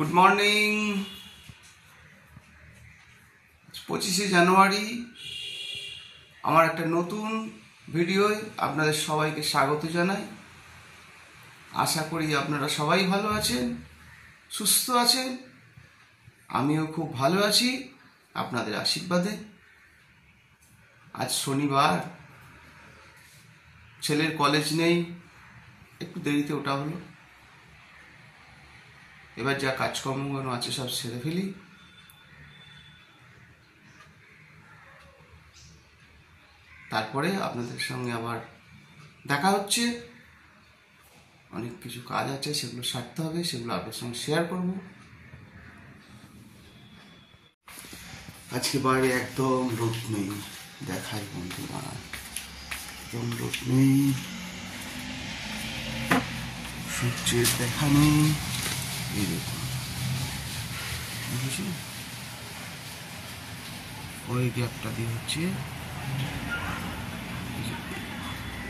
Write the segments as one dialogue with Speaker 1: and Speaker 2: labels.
Speaker 1: Good morning. 25শে জানুয়ারি আমার একটা নতুন ভিডিওয় আপনাদের সবাইকে স্বাগত জানাই। আশা করি আপনারা সবাই ভালো আছেন, সুস্থ আছেন। আমিও খুব ভালো আছি আপনাদের আশীর্বাদে। আজ শনিবার, ছেলের কলেজ নেই, একটু দেরিতে ওঠা হলো। এবার যা কাজকর্মগুলো আছে সব সেরে ফেলি। তারপরে আপনাদের সঙ্গে আবার দেখা হচ্ছে। অনেক কিছু কাজ আছে, সেগুলো সারতে হবে, সেগুলো আপনাদের সঙ্গে শেয়ার করব। আজকে বাইরে একদম রোদ নেই, দেখাই বন্ধুরা, একদম রোদ নেই, সূর্যের দেখা নেই। এই দেখুন, ওই গ্যাপটা দিয়ে হচ্ছে,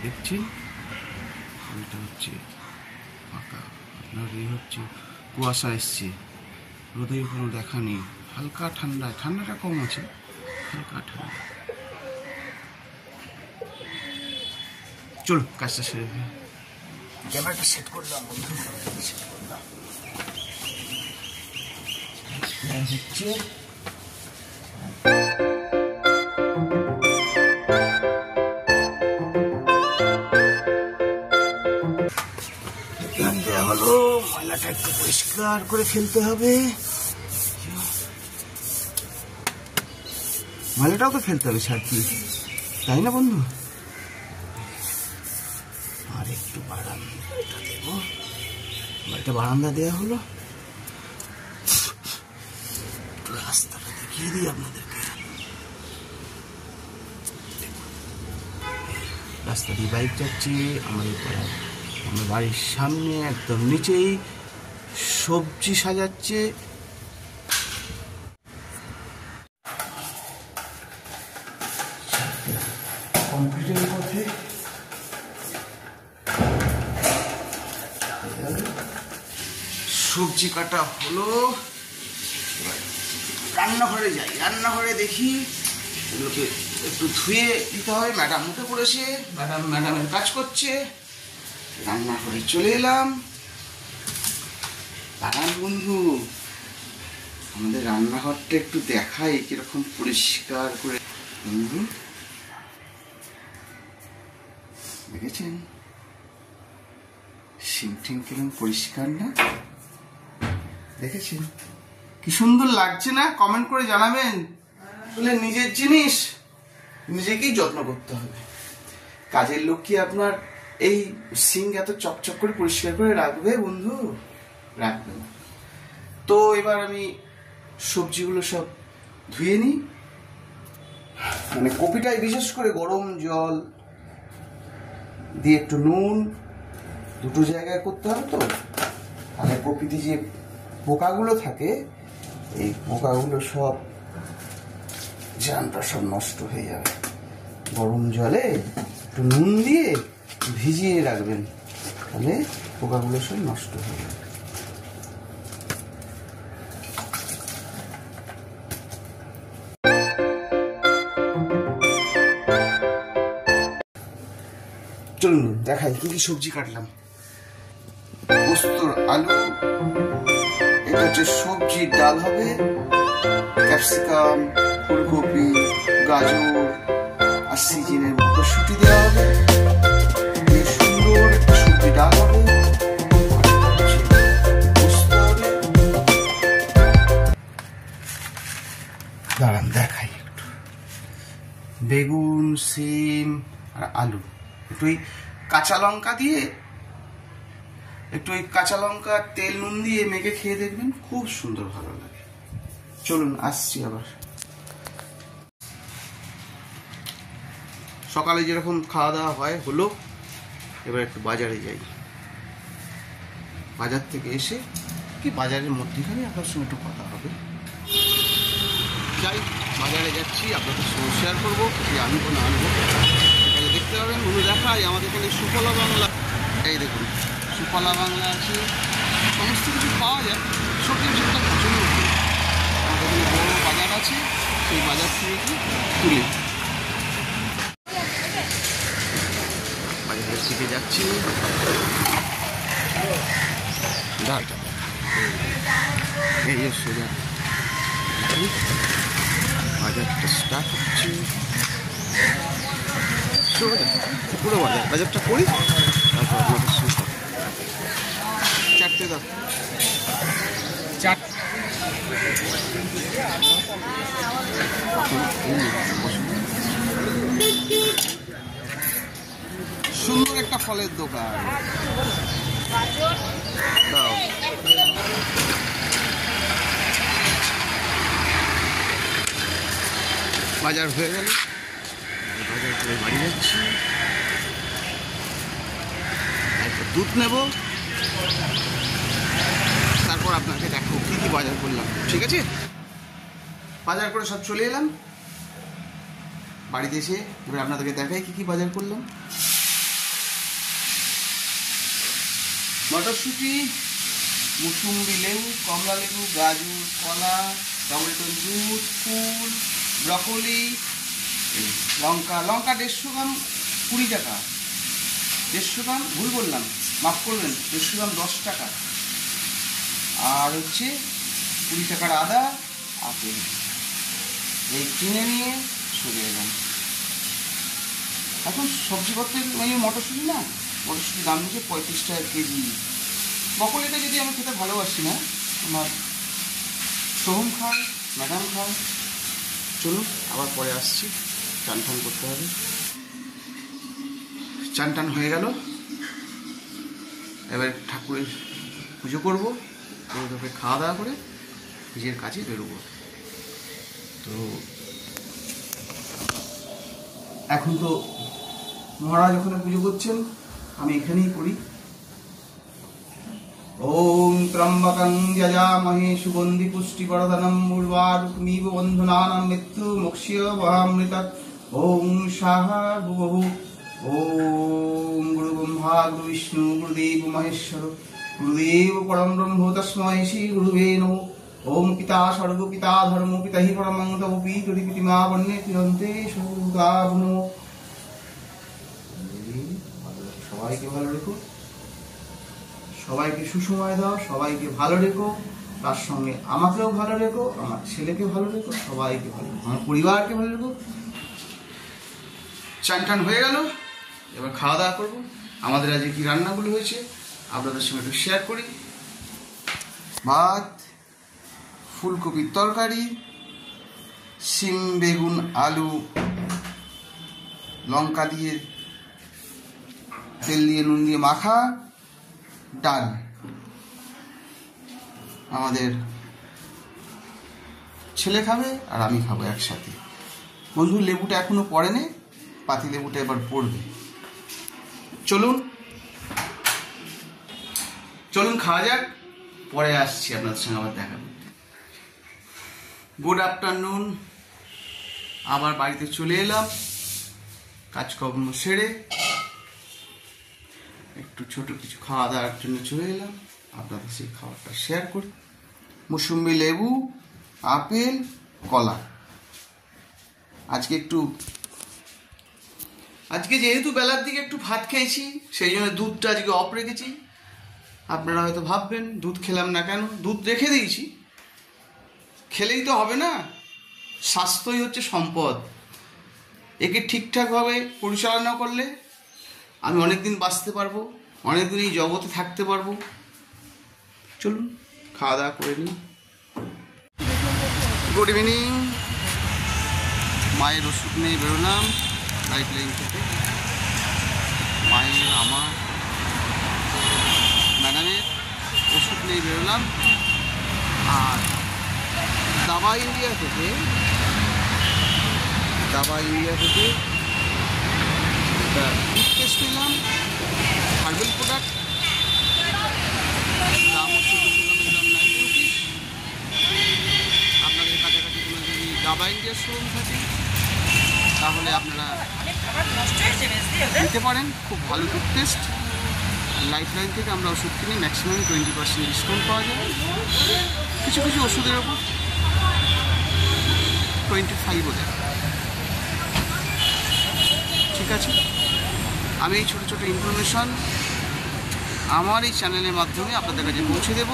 Speaker 1: দেখছেন, ওইটা হচ্ছে ফাঁকা। আপনার এই হচ্ছে কুয়াশা এসছে, রোদের কোনো দেখা নেই। হালকা ঠান্ডা, ঠান্ডাটা কম আছে, হালকা ঠান্ডা। চলুন কাজটা সেরে ফেলি। ক্যামেরাটা সেট করলাম বন্ধু, সেট করলাম। হচ্ছে হলো, ময়লাটা একটু পরিষ্কার করে ফেলতে হবে। ময়লাটাও তো ফেলতে হবে সার কি, তাই না বন্ধু? আর একটু বারান্দা দেব, একটা বারান্দা দেওয়া হলো। রাস্তাটা দেখিয়ে দিই আপনাদেরকে। রাস্তা দিয়ে বাইক যাচ্ছে আমাদের পাড়ায়, আমার বাড়ির সামনে একদম নিচেই সবজি সাজাচ্ছে। কমপ্লিটের পথে সবজি কাটা হলো। রান্নাঘরে যাই, রান্নাঘরে দেখি এগুলোকে একটু ধুয়ে দিতে হবে। ম্যাডাম উঠে পড়েছে, ম্যাডামের কাজ করছে। রান্নাঘরে চলে এলাম। দাঁড়ান বন্ধু, আমাদের রান্নাঘরটা একটু দেখাই কিরকম পরিষ্কার করে। বন্ধু দেখেছেন সিংটিং কিরকম পরিষ্কার না? দেখেছেন কি সুন্দর লাগছে না? কমেন্ট করে জানাবেন। বলে নিজের জিনিস নিজেকেই যত্ন করতে হবে। কাজের লোক কি আপনার এই সিঙ্ক এত চকচক করে পরিষ্কার করে রাখবে বন্ধু? রাখবে না। তো এবার আমি সবজিগুলো সব ধুয়ে নিই। মানে কপিটাই বিশেষ করে গরম জল দিয়ে একটু নুন, দুটো জায়গায় করতে হবে তো। তাহলে কপিতে যে পোকাগুলো থাকে, এই পোকাগুলো সব জানটা সব নষ্ট হয়ে যাবে। গরম জলে একটু নুন দিয়ে ভিজিয়ে রাখবেন, তাহলে পোকাগুলো সব নষ্ট হয়ে যাবে। চলুন দেখাই কি কি সবজি কাটলাম। পোস্তর আলু, এটা হচ্ছে সবজির ডাল হবে। ক্যাপসিকাম, ফুলকপি, গাজর আর সিজনের মটরশুঁটি দেওয়া হবে। সুন্দর একটা সবজি ডাল হবে। দাঁড়ান দেখাই একটু। বেগুন, সিম আর আলু, একটু ওই কাঁচা লঙ্কা দিয়ে, একটু ওই কাঁচা লঙ্কা তেল নুন দিয়ে মেখে খেয়ে দেখবেন, খুব সুন্দর ভালো লাগে। চলুন আসছি আবার। সকালে যেরকম খাওয়া দাওয়া হয় হলো, এবার একটু বাজারে যাই। বাজার থেকে এসে কি বাজারের মধ্যেখানে আপনার সঙ্গে একটু কথা হবে। যাই, বাজারে যাচ্ছি, আপনাদের সঙ্গে শেয়ার করবো কি আনবো না আনবো। এখানে দেখতে পাবেন বন্ধু, দেখাই আমাদের এখানে সুফলা বাংলা। এই দেখুন সুফলা বাংলা আছে, সমস্ত কিছু পাওয়া যায়। সবজি যেটা প্রচুর আমাদের এখানে বড় বাজার আছে, সেই বাজার থেকে কি তুলে বাজারের দিকে যাচ্ছি। এই যে সোজা বাজারটা স্টার্ট হচ্ছে, পুরো বাজারটা করি, তারপর আপনাদের সঙ্গে চারটে দাও সুন্দর একটা ফলের দোকান দাও। বাজার হয়ে গেল, বাজার করে বাড়ি যাচ্ছি, একটা দুধ নেব, তারপর আপনাকে দেখো কী কী বাজার করলাম। ঠিক আছে, বাজার করে সব চলে এলাম বাড়িতে এসে, এবার আপনাদেরকে দেখাই কী কী বাজার করলাম। মটরশুঁটি, মুসুম্বি, লেবু, কমলা লেবু, গাজর, কলা, টমেটো জুস, ফুল, ব্রকলি, লঙ্কা 150 গ্রাম 20 টাকা, 150 গ্রাম ভুল বললাম, মাফ করবেন, 150 গ্রাম 10 টাকা, আর হচ্ছে 20 টাকার আদা, আপেল। এই কিনে নিয়ে চলে এলাম। এখন সবজিপত্রের মানে মটরশুঁটি না, মটরশুঁটির দাম নিচ্ছে 35 টাকা কেজি। ব্রকলিটা যদি আমি খেতে ভালোবাসি না, আমার সোহম খায়, ম্যাডাম খায়। চলুন আবার পরে আসছি, চান টান করতে হবে। চান টান হয়ে গেল, এবার ঠাকুরের পুজো করবো, পুজোকে খাওয়া দাওয়া করে নিজের কাজে বেরোবো। তো এখন তো মহারাজ ওখানে পুজো করছেন, আমি এখানেই করি। ওম ত্রম্বকং যজামহে সুগন্ধি পুষ্টিবর্ধনম উর্বারুকমিব বন্ধনানাং মৃত্যু মোক্ষ্য মহামৃতাৎ। ওম স্বাহা ভুবহু। ওম গুরু ব্রহ্মা গুরু বিষ্ণু গুরুদেব মহেশ্বর গুরুদেব পরম ব্রহ্ম তস্मै শ্রী গুরুবে নমঃ। ওম পিতা স্বর্গ পিতা ধর্ম পিতা হি পরমং তপি তরি পিতিমা বন্যে তিরন্তে সর্বভূতাভূ। সবাইকে ভালো রেখো, সবাইকে সুসময় দাও, সবাইকে ভালো রেখো, তার সঙ্গে আমাকেও ভালো রেখো, আমার ছেলেকে ভালো রেখো, সবাইকে ভালো রেখো, আমার পরিবারকে ভালো রেখো। চান টান হয়ে গেল, এবার খাওয়া দাওয়া করবো। আমাদের আজকে কি রান্নাগুলো হয়েছে আপনাদের সঙ্গে একটু শেয়ার করি। ভাত, ফুলকপির তরকারি, শিম বেগুন আলু লঙ্কা দিয়ে তেল দিয়ে নুন দিয়ে মাখা, ডাল। আমাদের ছেলে খাবে আর আমি খাবো একসাথে। বন্ধু লেবুটা এখনো পড়েনি, পাতি লেবুটা এবার পড়বে। চলুন চলুন খাওয়া যাক, পরে আসছি আপনাদের সঙ্গে আবার দেখা করতে। গুড আফটারনুন, আবার বাড়িতে চলে এলাম কাজকর্ম সেরে, একটু ছোট কিছু খাওয়া দাওয়ার জন্য চলে এলাম, আপনাদের সেই খাবারটা শেয়ার করি। মুসুম্বি, লেবু, আপেল, কলা। আজকে যেহেতু বেলার দিকে একটু ভাত খেয়েছি, সেই জন্য দুধটা আজকে অফ রেখেছি। আপনারা হয়তো ভাববেন দুধ খেলাম না কেন, দুধ রেখে দিয়েছি, খেলেই তো হবে না, স্বাস্থ্যই হচ্ছে সম্পদ। একে ঠিকঠাকভাবে পরিচালনা করলে আমি অনেকদিন বাঁচতে পারবো, অনেকদিন এই জগতে থাকতে পারবো। চলুন খাওয়া দাওয়া করে নিই। গুড ইভিনিং, মায়ের ওষুধ নিয়ে বেরোলাম লাইফ লাইন থেকে। মায়ের, আমার, ম্যাডামের ওষুধ নিয়ে বেরোলাম। আর দাবা ইন্ডিয়া থেকে একটা টুথপেস্ট নিলাম, হার্বেল প্রোডাক্ট, দাম হচ্ছে 200 গ্রামের দাম 90 রুপিস। আপনাদের কাছাকাছি কোনো যদি দাবা ইন্ডিয়ার শোরুম থাকে তাহলে আপনারা নিতে পারেন, খুব ভালো টুথপেস্ট। লাইফ লাইন থেকে আমরা ওষুধ কিনে ম্যাক্সিমাম 20% ডিসকাউন্ট পাওয়া যায়। কিছু কিছু ওষুধের ওপর 25ও দেয়। ঠিক আছে, আমি এই ছোটো ছোটো ইনফরমেশন আমার এই চ্যানেলের মাধ্যমে আপনাদের কাছে পৌঁছে দেব।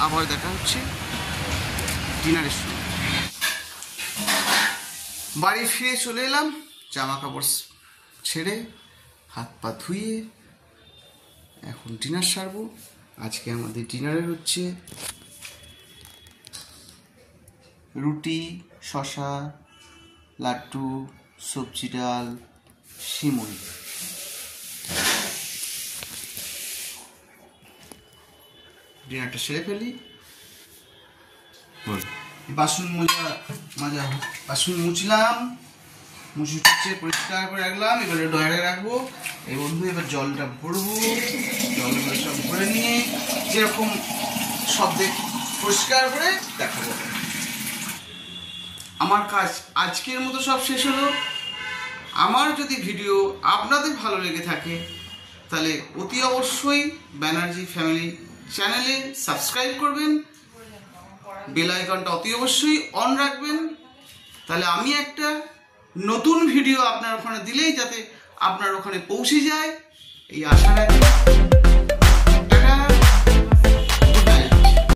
Speaker 1: আবার দেখা হচ্ছে ডিনারের সময়। বাড়ি ফিরে চলে এলাম, জামা কাপড় ছেড়ে হাত পা ধুয়ে এখন ডিনার সারবো। আজকে আমাদের ডিনারে হচ্ছে রুটি, শশা, লাড্ডু, সবজি ডাল, সিমুই। ডিনারটা সেরে ফেলি। বাসন বাসন মুছলাম, মুছে টুচে পরিষ্কার করে রাখলাম। এবারে ডয়ারে রাখবো। এই বন্ধু এবার জলটা ভরবো। জলগুলো সব ভরে নিয়ে যেরকম সব পরিষ্কার করে দেখাবো। আমার কাজ আজকের মতো সব শেষ হলো। আমার যদি ভিডিও আপনাদের ভালো লেগে থাকে তাহলে অতি অবশ্যই ব্যানার্জি ফ্যামিলি চ্যানেলে সাবস্ক্রাইব করবেন, বেল আইকনটা অতি অবশ্যই অন রাখবেন। তাহলে আমি একটা নতুন ভিডিও আপনার ওখানে দিলেই যাতে আপনার ওখানে পৌঁছে যায়, এই আশা রাখি।